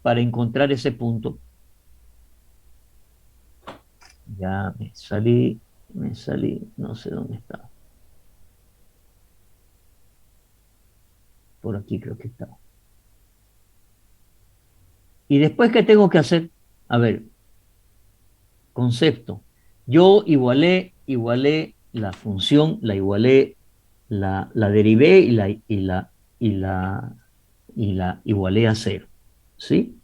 para encontrar ese punto. Ya me salí, no sé dónde está. Por aquí creo que está. ¿Y después qué tengo que hacer? A ver, concepto. Yo igualé la función, la igualé, la derivé y la igualé a cero. ¿Sí?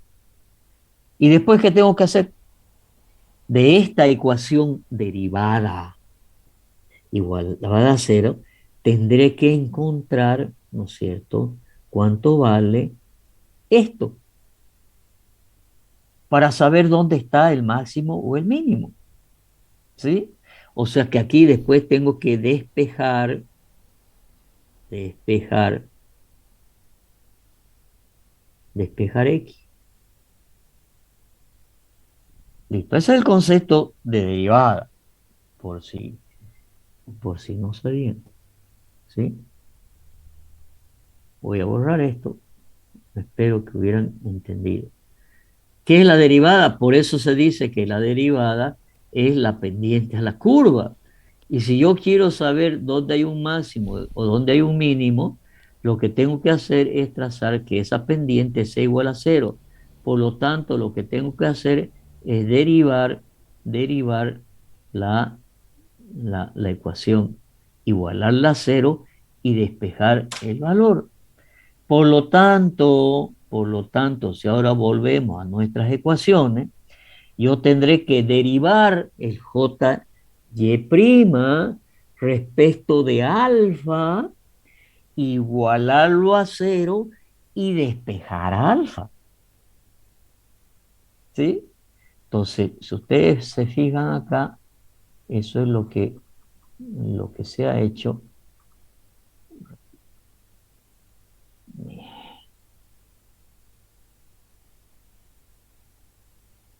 ¿Y después qué tengo que hacer? De esta ecuación derivada igual a cero, tendré que encontrar, ¿no es cierto?, cuánto vale esto para saber dónde está el máximo o el mínimo. ¿Sí? O sea que aquí después tengo que despejar, despejar X. Listo. Ese es el concepto de derivada, por si, por si no sabían. ¿Sí? Voy a borrar esto. Espero que hubieran entendido. ¿Qué es la derivada? Por eso se dice que la derivada es la pendiente a la curva. Y si yo quiero saber dónde hay un máximo o dónde hay un mínimo, lo que tengo que hacer es trazar que esa pendiente sea igual a cero. Por lo tanto, lo que tengo que hacer es derivar la, la ecuación, igualarla a cero y despejar el valor. Por lo tanto, si ahora volvemos a nuestras ecuaciones, yo tendré que derivar el y' respecto de alfa, igualarlo a cero y despejar alfa. ¿Sí? Entonces, si ustedes se fijan acá, eso es lo que se ha hecho.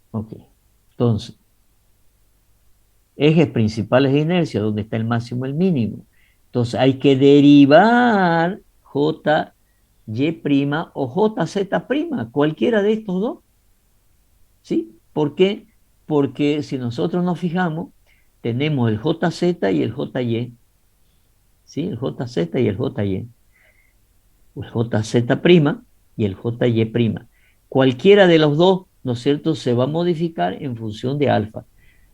Ok. Entonces, ejes principales de inercia, donde está el máximo y el mínimo. Entonces hay que derivar y' o jz', cualquiera de estos dos. ¿Sí? ¿Por qué? Porque si nosotros nos fijamos, tenemos el jz y el jy. ¿Sí? El jz y el jy. El jz' y el jy'. Cualquiera de los dos, ¿no es cierto?, se va a modificar en función de alfa.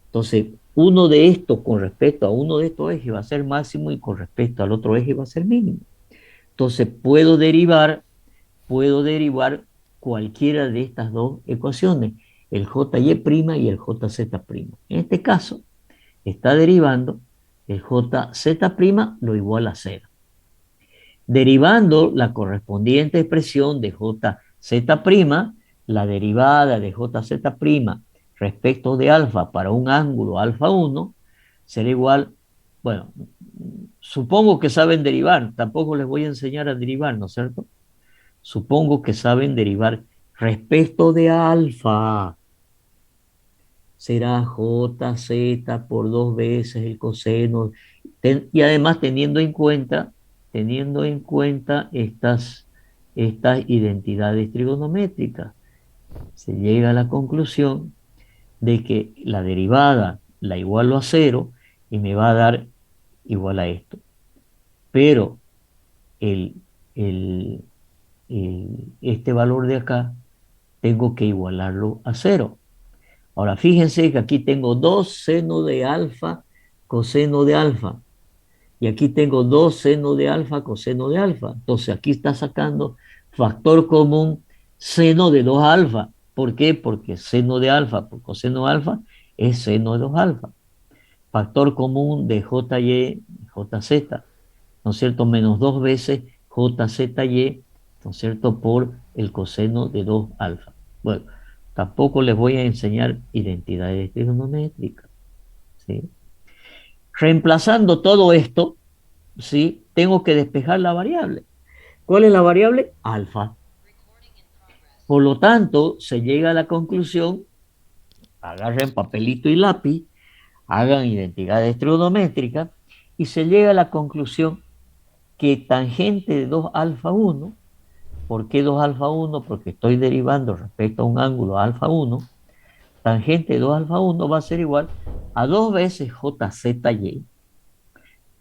Entonces, uno de estos con respecto a uno de estos ejes va a ser máximo y con respecto al otro eje va a ser mínimo. Entonces, puedo derivar cualquiera de estas dos ecuaciones, el jy' y el jz'. En este caso, está derivando el jz' lo igual a cero. Derivando la correspondiente expresión de jz', la derivada de jz' respecto de alfa para un ángulo alfa 1 será igual, bueno, supongo que saben derivar, tampoco les voy a enseñar a derivar, ¿no es cierto? Supongo que saben derivar respecto de alfa. Será jz por dos veces el coseno. Y además teniendo en cuenta estas identidades trigonométricas, se llega a la conclusión de que la derivada la igualo a cero y me va a dar igual a esto. Pero el, el, este valor de acá tengo que igualarlo a cero. Ahora fíjense que aquí tengo 2 seno de alfa coseno de alfa. Y aquí tengo 2 seno de alfa coseno de alfa. Entonces aquí está sacando factor común seno de 2 alfa. ¿Por qué? Porque seno de alfa por coseno de alfa es seno de 2 alfa. Factor común de jy, jz, ¿no es cierto? Menos 2 veces jzy, ¿no es cierto? Por el coseno de 2 alfa. Bueno, tampoco les voy a enseñar identidades trigonométricas, ¿sí? Reemplazando todo esto, ¿sí? Tengo que despejar la variable. ¿Cuál es la variable? Alfa. Por lo tanto, se llega a la conclusión, agarren papelito y lápiz, hagan identidades trigonométricas y se llega a la conclusión que tangente de 2 alfa 1 ¿Por qué 2 alfa 1? Porque estoy derivando respecto a un ángulo alfa 1. Tangente de 2 alfa 1 va a ser igual a 2 veces JZY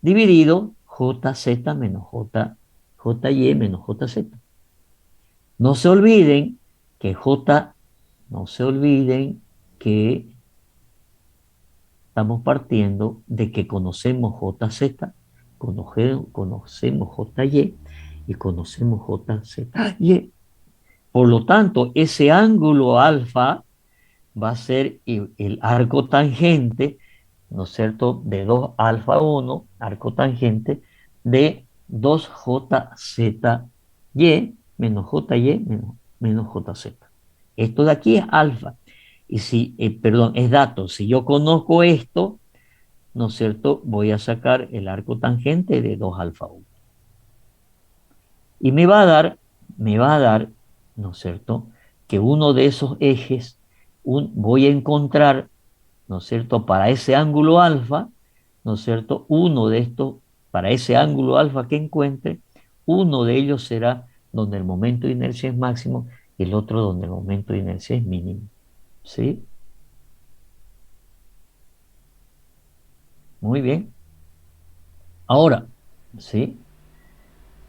dividido JZ menos JY menos JZ. No se olviden que no se olviden que estamos partiendo de que conocemos JZ, conocemos JY y conocemos JZY. Por lo tanto, ese ángulo alfa va a ser el arco tangente, ¿no es cierto?, de 2 alfa 1, arco tangente de 2JZY menos JY menos JZ. Esto de aquí es alfa. Y si, perdón, es dato. Si yo conozco esto, ¿no es cierto?, voy a sacar el arco tangente de 2 alfa 1. Y me va a dar, ¿no es cierto?, que uno de esos ejes voy a encontrar, ¿no es cierto?, para ese ángulo alfa, ¿no es cierto?, uno de estos, para ese ángulo alfa que encuentre, uno de ellos será donde el momento de inercia es máximo y el otro donde el momento de inercia es mínimo. ¿Sí? Muy bien. Ahora, ¿sí?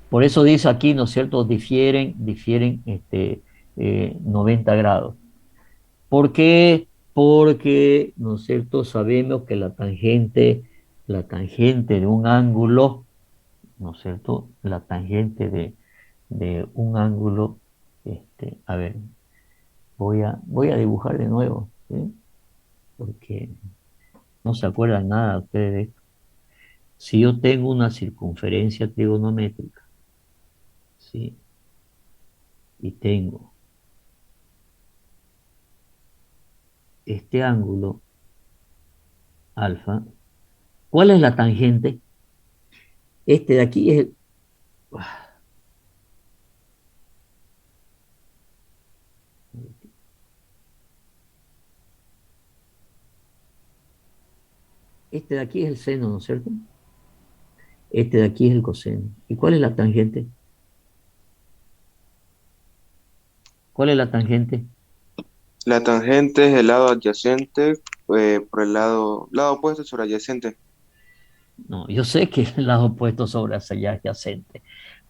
Por eso dice aquí, ¿no es cierto?, difieren 90 grados. ¿Por qué? Porque, ¿no es cierto?, sabemos que la tangente de un ángulo, ¿no es cierto?, la tangente de un ángulo, a ver, voy a dibujar de nuevo, ¿sí? Porque no se acuerdan nada ustedes de esto. Si yo tengo una circunferencia trigonométrica, ¿sí? Y tengo este ángulo alfa, ¿cuál es la tangente? Este de aquí es este de aquí es el seno, ¿no es cierto? Este de aquí es el coseno. ¿Y cuál es la tangente? ¿Cuál es la tangente? La tangente es el lado adyacente por el lado opuesto sobre adyacente. No, yo sé que el lado opuesto sobre hacia adyacente,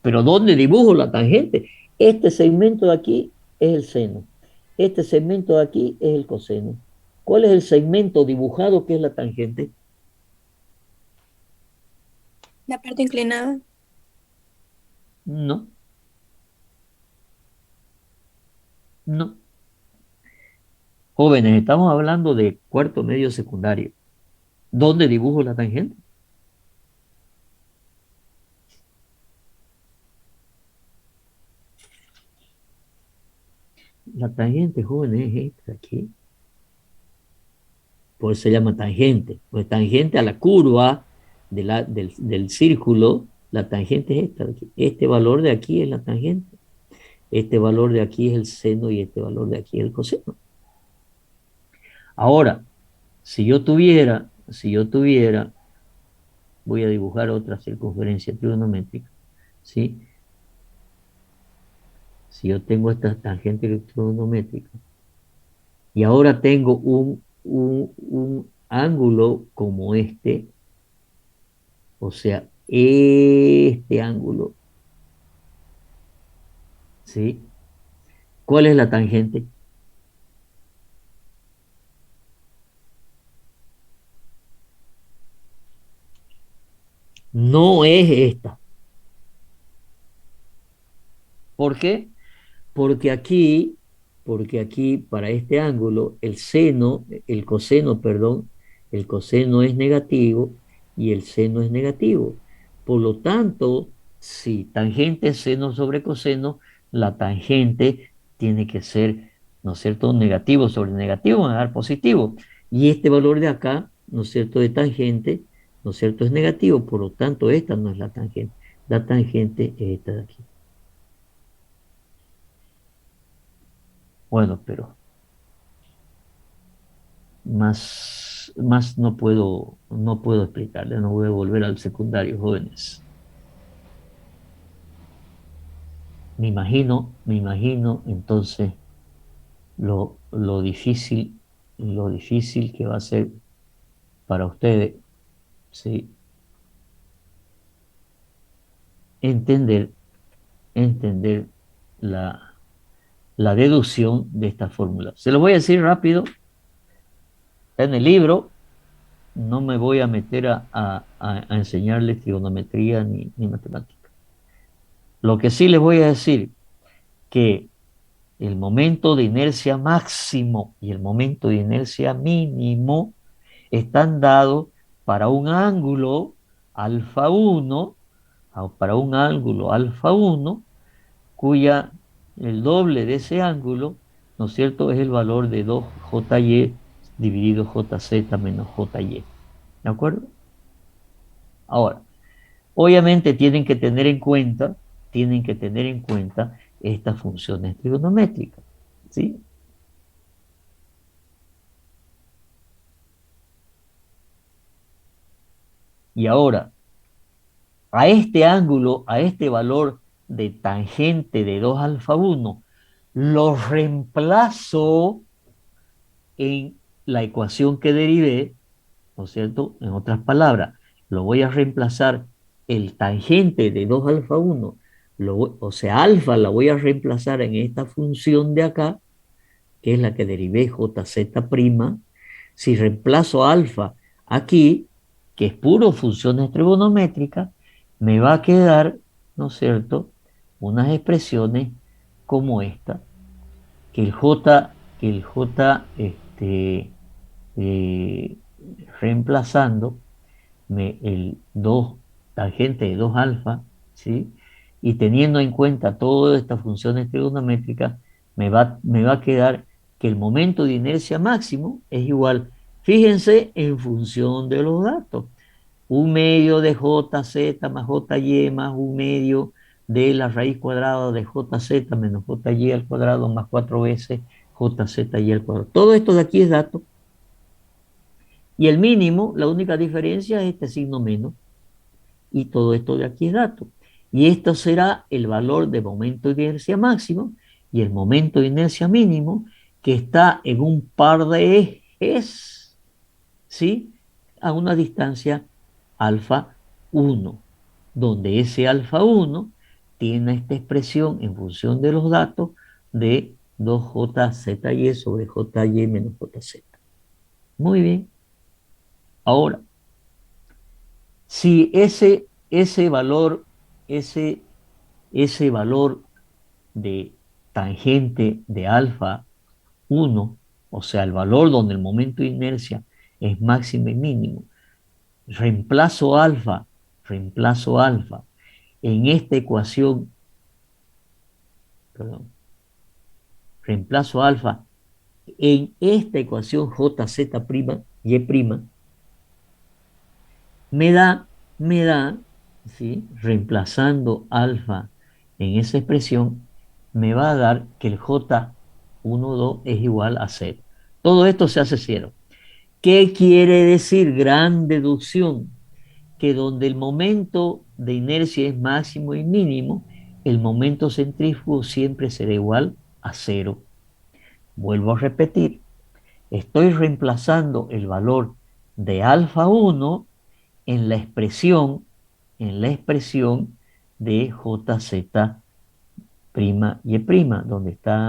pero ¿dónde dibujo la tangente? Este segmento de aquí es el seno. Este segmento de aquí es el coseno. ¿Cuál es el segmento dibujado que es la tangente? La parte inclinada. No, no. Jóvenes, estamos hablando de cuarto medio secundario. ¿Dónde dibujo la tangente? La tangente, jóvenes, es esta de aquí. Por eso se llama tangente. Pues tangente a la curva del círculo, la tangente es esta de aquí. Este valor de aquí es la tangente. Este valor de aquí es el seno y este valor de aquí es el coseno. Ahora, si yo tuviera, voy a dibujar otra circunferencia trigonométrica, ¿sí? Si yo tengo esta tangente trigonométrica y ahora tengo un ángulo como este, o sea, este ángulo, ¿sí? ¿Cuál es la tangente? No es esta. ¿Por qué? Porque aquí, porque aquí para este ángulo, el coseno, perdón, el coseno es negativo y el seno es negativo. Por lo tanto, si tangente es seno sobre coseno, la tangente tiene que ser, ¿no es cierto?, negativo sobre negativo, va a dar positivo. Y este valor de acá, ¿no es cierto?, de tangente, ¿no es cierto?, es negativo. Por lo tanto, esta no es la tangente. La tangente es esta de aquí. Bueno, pero más no puedo explicarle, no voy a volver al secundario, jóvenes. me imagino entonces lo difícil que va a ser para ustedes, ¿sí? Entender, entender la deducción de esta fórmula. Se lo voy a decir rápido, está en el libro, no me voy a meter a enseñarles trigonometría ni matemática. Lo que sí les voy a decir, que el momento de inercia máximo y el momento de inercia mínimo están dados para un ángulo alfa 1, para un ángulo alfa 1, cuya el doble de ese ángulo, ¿no es cierto?, es el valor de 2jy dividido jz menos jy. ¿De acuerdo? Ahora, obviamente tienen que tener en cuenta estas funciones trigonométricas, ¿sí? Y ahora, a este ángulo, a este valor de tangente de 2 alfa 1, lo reemplazo en la ecuación que derivé, ¿no es cierto? En otras palabras, lo voy a reemplazar el tangente de 2 alfa 1, o sea, alfa la voy a reemplazar en esta función de acá, que es la que derivé jz'. Si reemplazo alfa aquí, que es puro funciones trigonométricas, me va a quedar, ¿no es cierto?, unas expresiones como esta, que el j eh, reemplazando el 2 tangente de 2 alfa, ¿sí? Y teniendo en cuenta todas estas funciones trigonométricas, me va a quedar que el momento de inercia máximo es igual, fíjense, en función de los datos, un medio de jz más jy más un medio de la raíz cuadrada de jz menos jy al cuadrado más 4 veces jzy al cuadrado. Todo esto de aquí es dato. Y el mínimo, la única diferencia es este signo menos. Y todo esto de aquí es dato. Y esto será el valor de momento de inercia máximo y el momento de inercia mínimo, que está en un par de ejes, ¿sí?, a una distancia alfa 1, donde ese alfa 1 tiene esta expresión en función de los datos de 2jzy sobre jy menos jz. Muy bien. Ahora, si ese valor, ese, ese valor de tangente de alfa 1, o sea, el valor donde el momento de inercia es máximo y mínimo, reemplazo alfa en esta ecuación, perdón, reemplazo alfa en esta ecuación jz', me da, ¿sí?, reemplazando alfa en esa expresión, me va a dar que el J12 es igual a 0. Todo esto se hace 0. ¿Qué quiere decir? Gran deducción, que donde el momento de inercia es máximo y mínimo, el momento centrífugo siempre será igual a 0. Vuelvo a repetir, estoy reemplazando el valor de alfa 1 en la expresión de jz' y', ¿dónde está?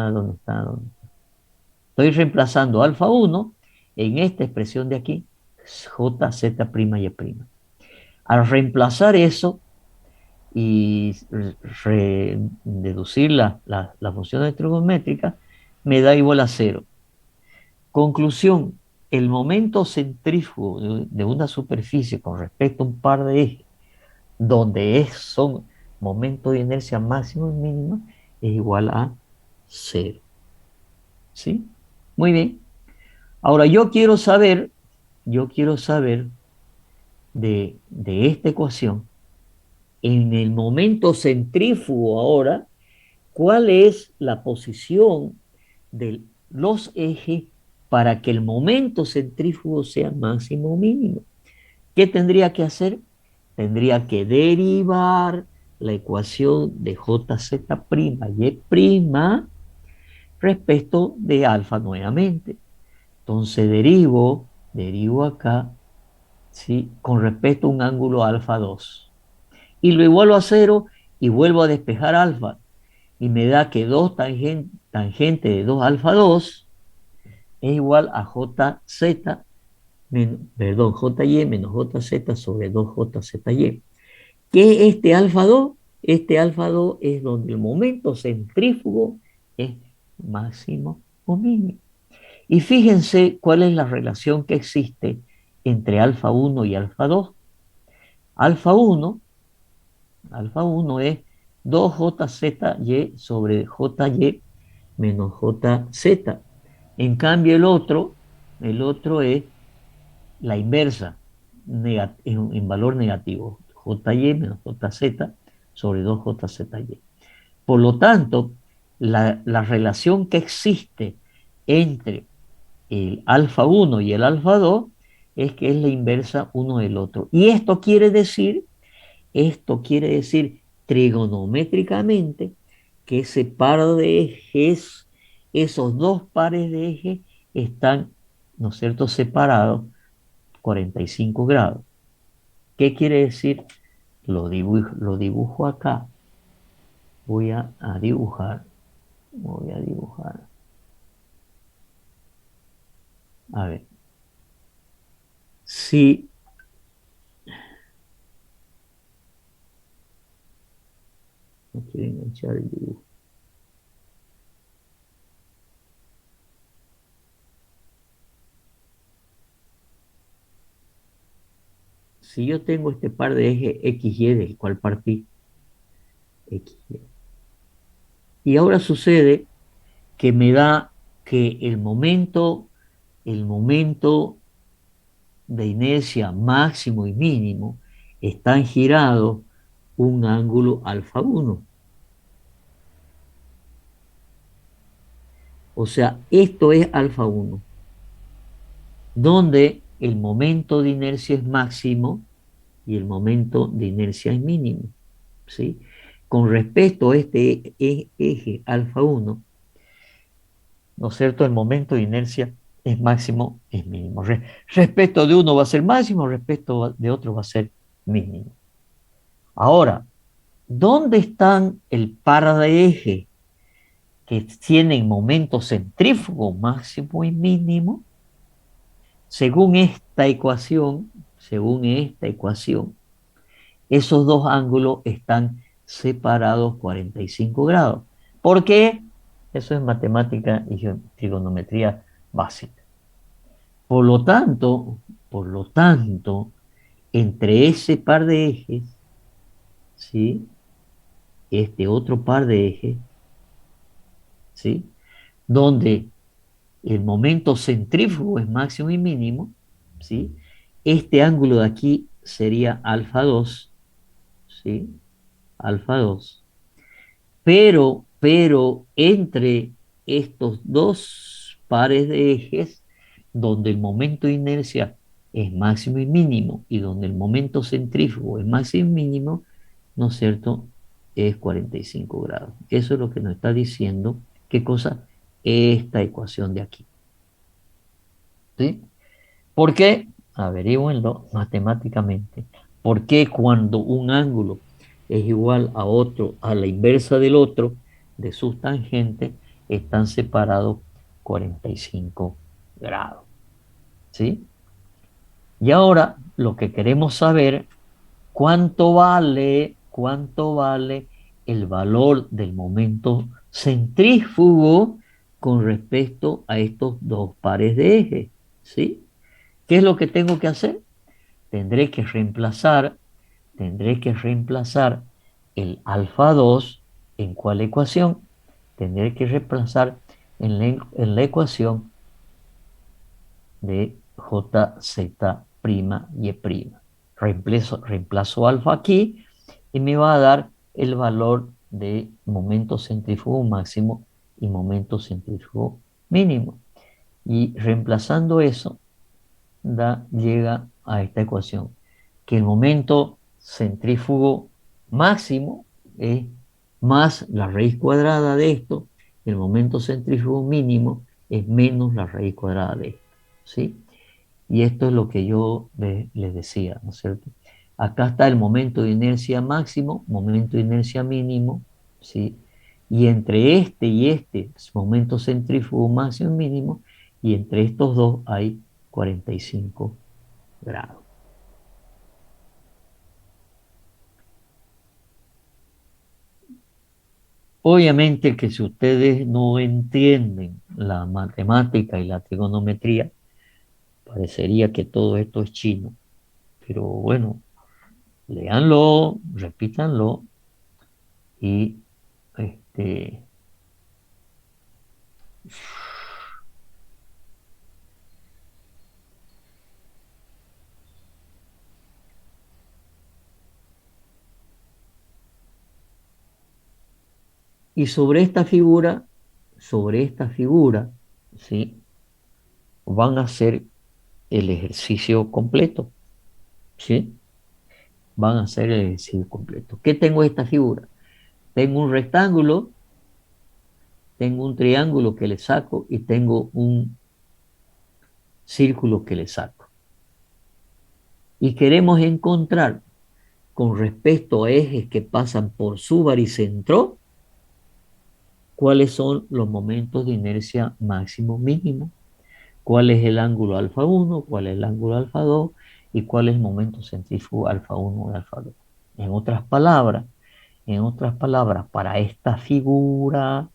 Estoy reemplazando alfa 1 en esta expresión de aquí, jz' y'. Al reemplazar eso y deducir las funciones trigonométricas, me da igual a 0. Conclusión, el momento centrífugo de una superficie con respecto a un par de ejes, donde son momentos de inercia máximo y mínimo, es igual a 0. ¿Sí? Muy bien. Ahora yo quiero saber de esta ecuación, en el momento centrífugo ahora, cuál es la posición de los ejes para que el momento centrífugo sea máximo o mínimo. ¿Qué tendría que hacer? Tendría que derivar la ecuación de JZ' Y' respecto de alfa nuevamente. Entonces derivo acá, ¿sí? Con respecto a un ángulo alfa 2. Y lo igualo a 0 y vuelvo a despejar alfa. Y me da que 2 tangente de 2 alfa 2 es igual a JZ, perdón, JY menos JZ sobre 2JZY. ¿Qué es este alfa 2? Este alfa 2 es donde el momento centrífugo es máximo o mínimo. Y fíjense cuál es la relación que existe entre alfa 1 y alfa 2. Alfa 1, alfa 1 es 2JZY sobre JY menos JZ. En cambio el otro es la inversa, en valor negativo, JY menos JZ sobre 2JZY. Por lo tanto, la relación que existe entre el alfa 1 y el alfa 2 es que es la inversa uno del otro. Y esto quiere decir trigonométricamente que ese par de ejes, esos dos pares de ejes están, ¿no es cierto?, separados 45 grados. ¿Qué quiere decir? Lo dibujo acá. Voy a dibujar. Voy a dibujar. A ver. Si no quiero enganchar el dibujo. Si yo tengo este par de ejes XY del cual partí, XY, y ahora sucede que me da que el momento de inercia máximo y mínimo están girados un ángulo alfa 1. O sea, esto es alfa 1, donde el momento de inercia es máximo y el momento de inercia es mínimo, ¿sí? Con respecto a este eje alfa 1, ¿no es cierto? El momento de inercia es máximo, es mínimo. Respecto de uno va a ser máximo, respecto de otro va a ser mínimo. Ahora, ¿dónde están el par de ejes que tienen momento centrífugo máximo y mínimo? Según esta ecuación, esos dos ángulos están separados 45 grados. ¿Por qué? Eso es matemática y trigonometría básica. Por lo tanto, entre ese par de ejes, ¿sí? Este otro par de ejes, ¿sí? Donde el momento centrífugo es máximo y mínimo, ¿sí? Este ángulo de aquí sería alfa 2, ¿sí? Alfa 2. Pero entre estos dos pares de ejes, donde el momento de inercia es máximo y mínimo y donde el momento centrífugo es máximo y mínimo, ¿no es cierto?, es 45 grados. Eso es lo que nos está diciendo, ¿qué cosa? Esta ecuación de aquí. ¿Sí? ¿Por qué? Averígüenlo matemáticamente. ¿Por qué cuando un ángulo es igual a otro, a la inversa del otro, de sus tangentes, están separados 45 grados? ¿Sí? Y ahora lo que queremos saber, cuánto vale el valor del momento centrífugo con respecto a estos dos pares de ejes, ¿sí? ¿Qué es lo que tengo que hacer? Tendré que reemplazar el alfa 2 en cuál ecuación. Tendré que reemplazar en la ecuación de JZ', reemplazo alfa aquí y me va a dar el valor de momento centrífugo máximo y momento centrífugo mínimo. Y reemplazando eso, llega a esta ecuación, que el momento centrífugo máximo es más la raíz cuadrada de esto, el momento centrífugo mínimo es menos la raíz cuadrada de esto, ¿sí? Y esto es lo que yo les decía, ¿no es cierto? Acá está el momento de inercia máximo, momento de inercia mínimo, ¿sí? Y entre este y este momento centrífugo máximo y mínimo, y entre estos dos hay 45 grados. Obviamente que si ustedes no entienden la matemática y la trigonometría, parecería que todo esto es chino. Pero bueno, léanlo, repítanlo y este, y sobre esta figura, ¿sí? Van a hacer el ejercicio completo, ¿sí? Van a hacer el ejercicio completo. ¿Qué tengo en esta figura? Tengo un rectángulo, tengo un triángulo que le saco y tengo un círculo que le saco. Y queremos encontrar con respecto a ejes que pasan por su baricentro, cuáles son los momentos de inercia máximo mínimo, cuál es el ángulo alfa 1, cuál es el ángulo alfa 2 y cuál es el momento centrífugo alfa 1 y alfa 2. En otras palabras, para esta figura,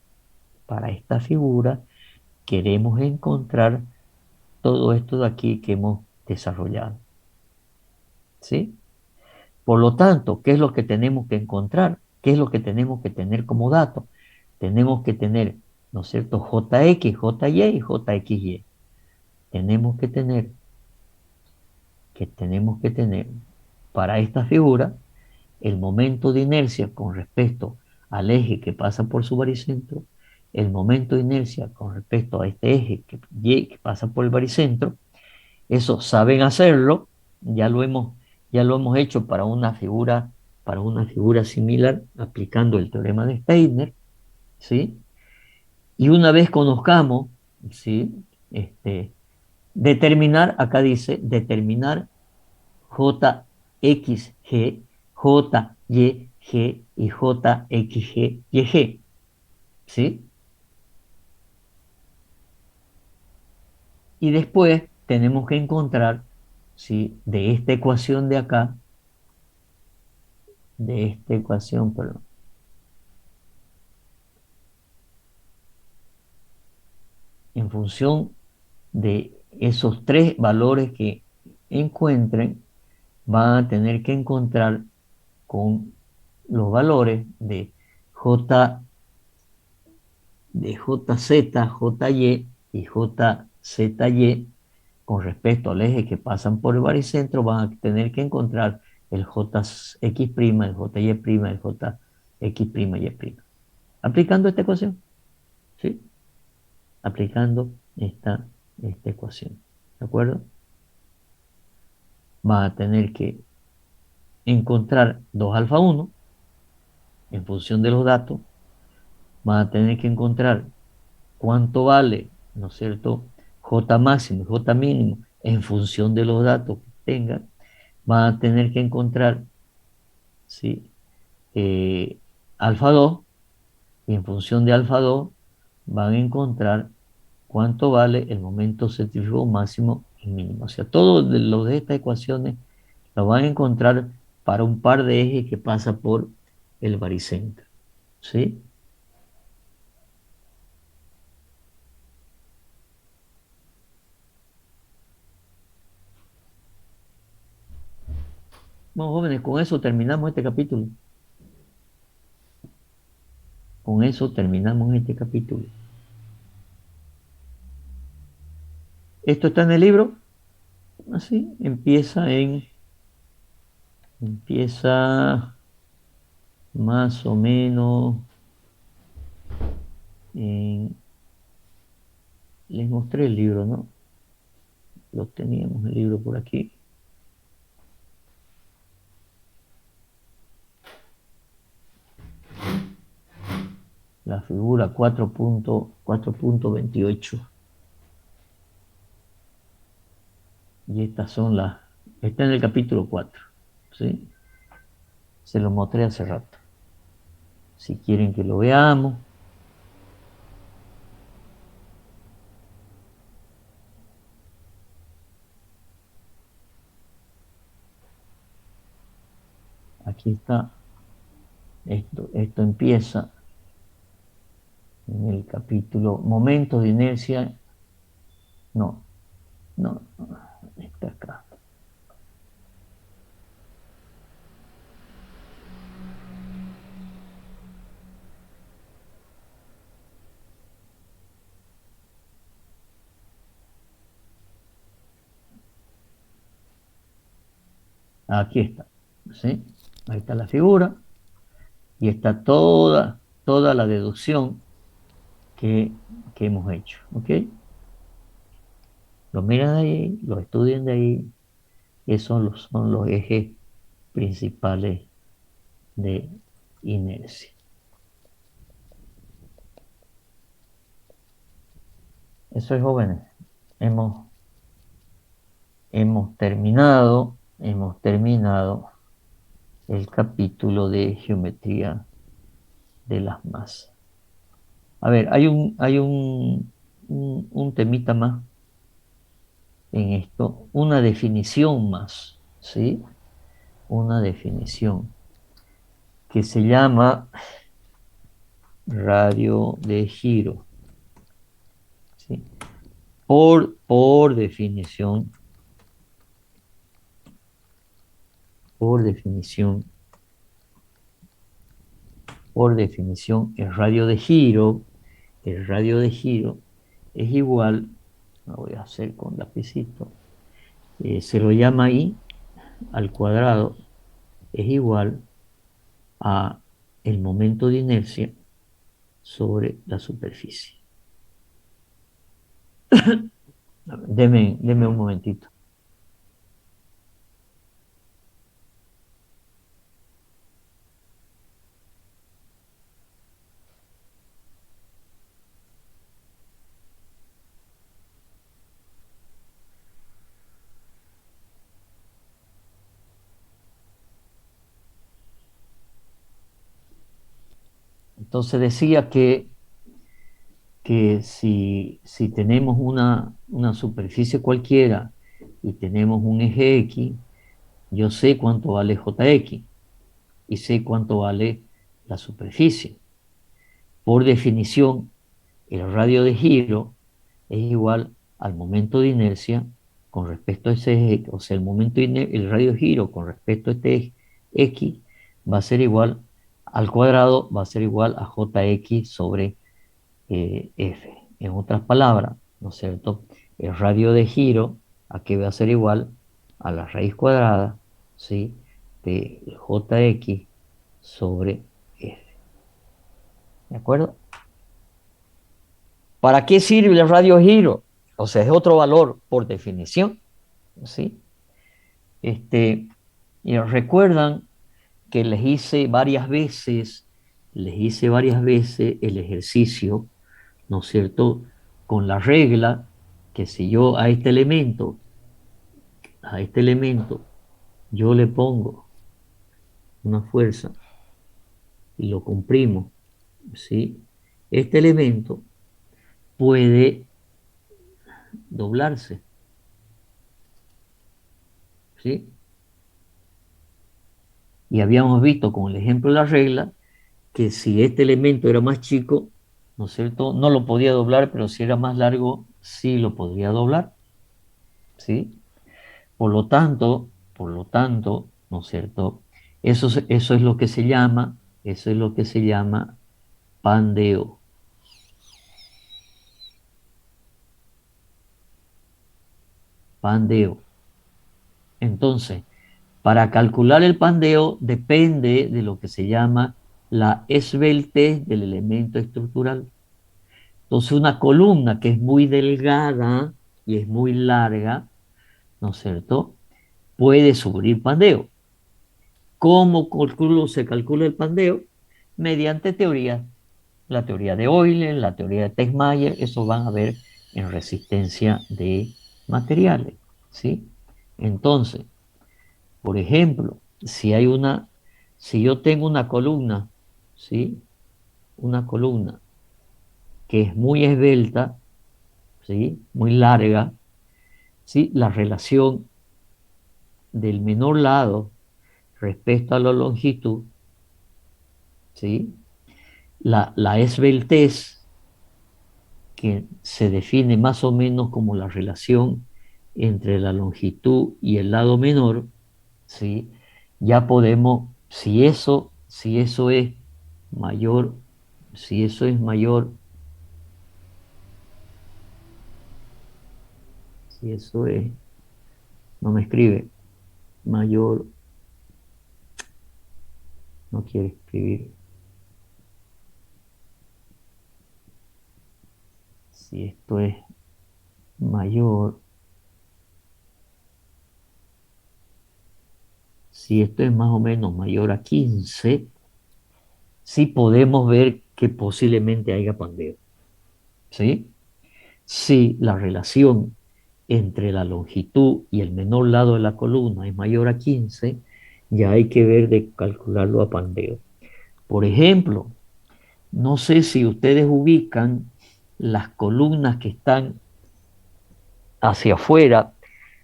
queremos encontrar todo esto de aquí que hemos desarrollado. ¿Sí? Por lo tanto, ¿qué es lo que tenemos que encontrar? ¿Qué es lo que tenemos que tener como dato? Tenemos que tener, ¿no es cierto? JX, JY y JXY. Tenemos tenemos que tener para esta figura el momento de inercia con respecto al eje que pasa por su baricentro, el momento de inercia con respecto a este eje que pasa por el baricentro. Eso saben hacerlo, ya lo hemos, ya lo hemos hecho para una figura similar aplicando el teorema de Steiner, ¿sí? Y una vez conozcamos, ¿sí? Determinar, acá dice, determinar JXG, JYG y JXG y G, ¿sí? Y después tenemos que encontrar, ¿sí? De esta ecuación de acá, de esta ecuación, perdón, en función de esos tres valores que encuentren, van a tener que encontrar con los valores J, de JZ, JY y JZY con respecto al eje que pasan por el baricentro, van a tener que encontrar el JX', el JY', el JX'Y'. Aplicando esta ecuación, ¿sí? Aplicando esta ecuación, ¿de acuerdo? Van a tener que encontrar 2 alfa 1 en función de los datos, van a tener que encontrar cuánto vale, ¿no es cierto? J máximo y J mínimo en función de los datos que tengan, van a tener que encontrar, ¿sí? Alfa 2 y en función de alfa 2 van a encontrar cuánto vale el momento centrífugo máximo y mínimo. O sea, todo lo de estas ecuaciones lo van a encontrar para un par de ejes que pasa por el baricentro. ¿Sí? Bueno, jóvenes, con eso terminamos este capítulo. Con eso terminamos este capítulo. Esto está en el libro. Así, empieza más o menos en, les mostré el libro, ¿no? Lo teníamos el libro por aquí. la figura 4.28. Y estas son las, está en el capítulo 4, ¿sí? Se lo mostré hace rato. Si quieren que lo veamos. Aquí está. Esto empieza en el capítulo Momentos de inercia. No, no, está acá. Aquí está, ¿sí? Ahí está la figura y está toda la deducción que hemos hecho, ¿ok? Lo miran de ahí, lo estudian de ahí, esos son los ejes principales de inercia. Eso es, jóvenes. Hemos terminado el capítulo de geometría de las masas. A ver, hay un temita más en esto, una definición más, ¿sí? Una definición que se llama radio de giro, ¿sí? Por definición, por definición, el radio de giro es igual, lo voy a hacer con lapicito, se lo llama I al cuadrado, es igual a el momento de inercia sobre la superficie. Deme un momentito. Entonces decía que si tenemos una superficie cualquiera y tenemos un eje X, yo sé cuánto vale JX y sé cuánto vale la superficie. Por definición, el radio de giro es igual al momento de inercia con respecto a ese eje, o sea, el radio de giro con respecto a este eje X va a ser igual al cuadrado, va a ser igual a JX sobre F. En otras palabras, ¿no es cierto? El radio de giro aquí va a ser igual a la raíz cuadrada, ¿sí? De JX sobre F. ¿De acuerdo? ¿Para qué sirve el radio de giro? O sea, es otro valor por definición, ¿sí? Y recuerdan que les hice varias veces el ejercicio, ¿no es cierto? Con la regla que si yo a este elemento, yo le pongo una fuerza y lo comprimo, ¿sí? Este elemento puede doblarse, ¿sí? Y habíamos visto con el ejemplo de la regla que si este elemento era más chico, ¿no es cierto? No lo podía doblar, pero si era más largo, sí lo podría doblar, ¿sí? Por lo tanto, ¿no es cierto? Eso es lo que se llama, eso es lo que se llama pandeo. Pandeo. Entonces, para calcular el pandeo depende de lo que se llama la esbeltez del elemento estructural. Entonces, una columna que es muy delgada y es muy larga, ¿no es cierto? Puede sufrir pandeo. ¿Cómo se calcula el pandeo? Mediante teoría. la teoría de Euler, la teoría de Texmayer, eso van a ver en resistencia de materiales, ¿sí? Entonces, por ejemplo, si yo tengo una columna, ¿sí? Una columna que es muy esbelta, ¿sí? Muy larga, ¿sí? La relación del menor lado respecto a la longitud, ¿sí? La esbeltez, que se define más o menos como la relación entre la longitud y el lado menor, ¿sí? Ya podemos, si eso es mayor, si eso es mayor, si eso es, no me escribe, mayor, no quiere escribir, si esto es mayor, si esto es más o menos mayor a 15, sí podemos ver que posiblemente haya pandeo, ¿sí? Si la relación entre la longitud y el menor lado de la columna es mayor a 15, ya hay que ver de calcularlo a pandeo. Por ejemplo, no sé si ustedes ubican las columnas que están hacia afuera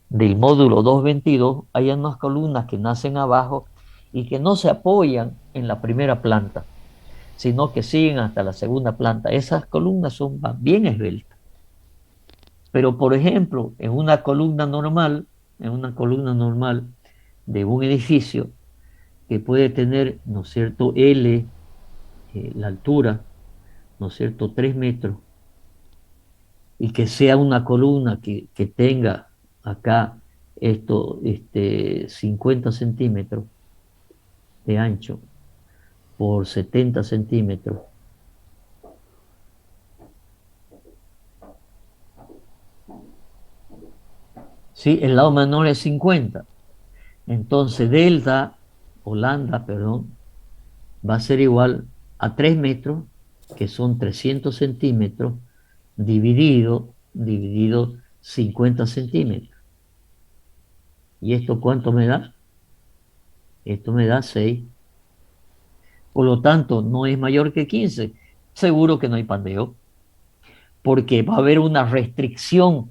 del módulo 222. Hay unas columnas que nacen abajo y que no se apoyan en la primera planta, sino que siguen hasta la segunda planta. Esas columnas son bien esbeltas. Pero, por ejemplo, en una columna normal de un edificio que puede tener, ¿no es cierto?, la altura, ¿no es cierto?, 3 metros, y que sea una columna que tenga acá 50 centímetros de ancho por 70 centímetros. Sí, el lado menor es 50. Entonces, lambda, perdón, va a ser igual a 3 metros, que son 300 centímetros, dividido 50 centímetros. ¿Y esto cuánto me da? Esto me da 6. Por lo tanto, no es mayor que 15. Seguro que no hay pandeo, porque va a haber una restricción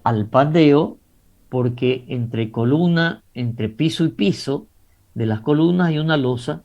al pandeo, porque entre piso y piso de las columnas hay una losa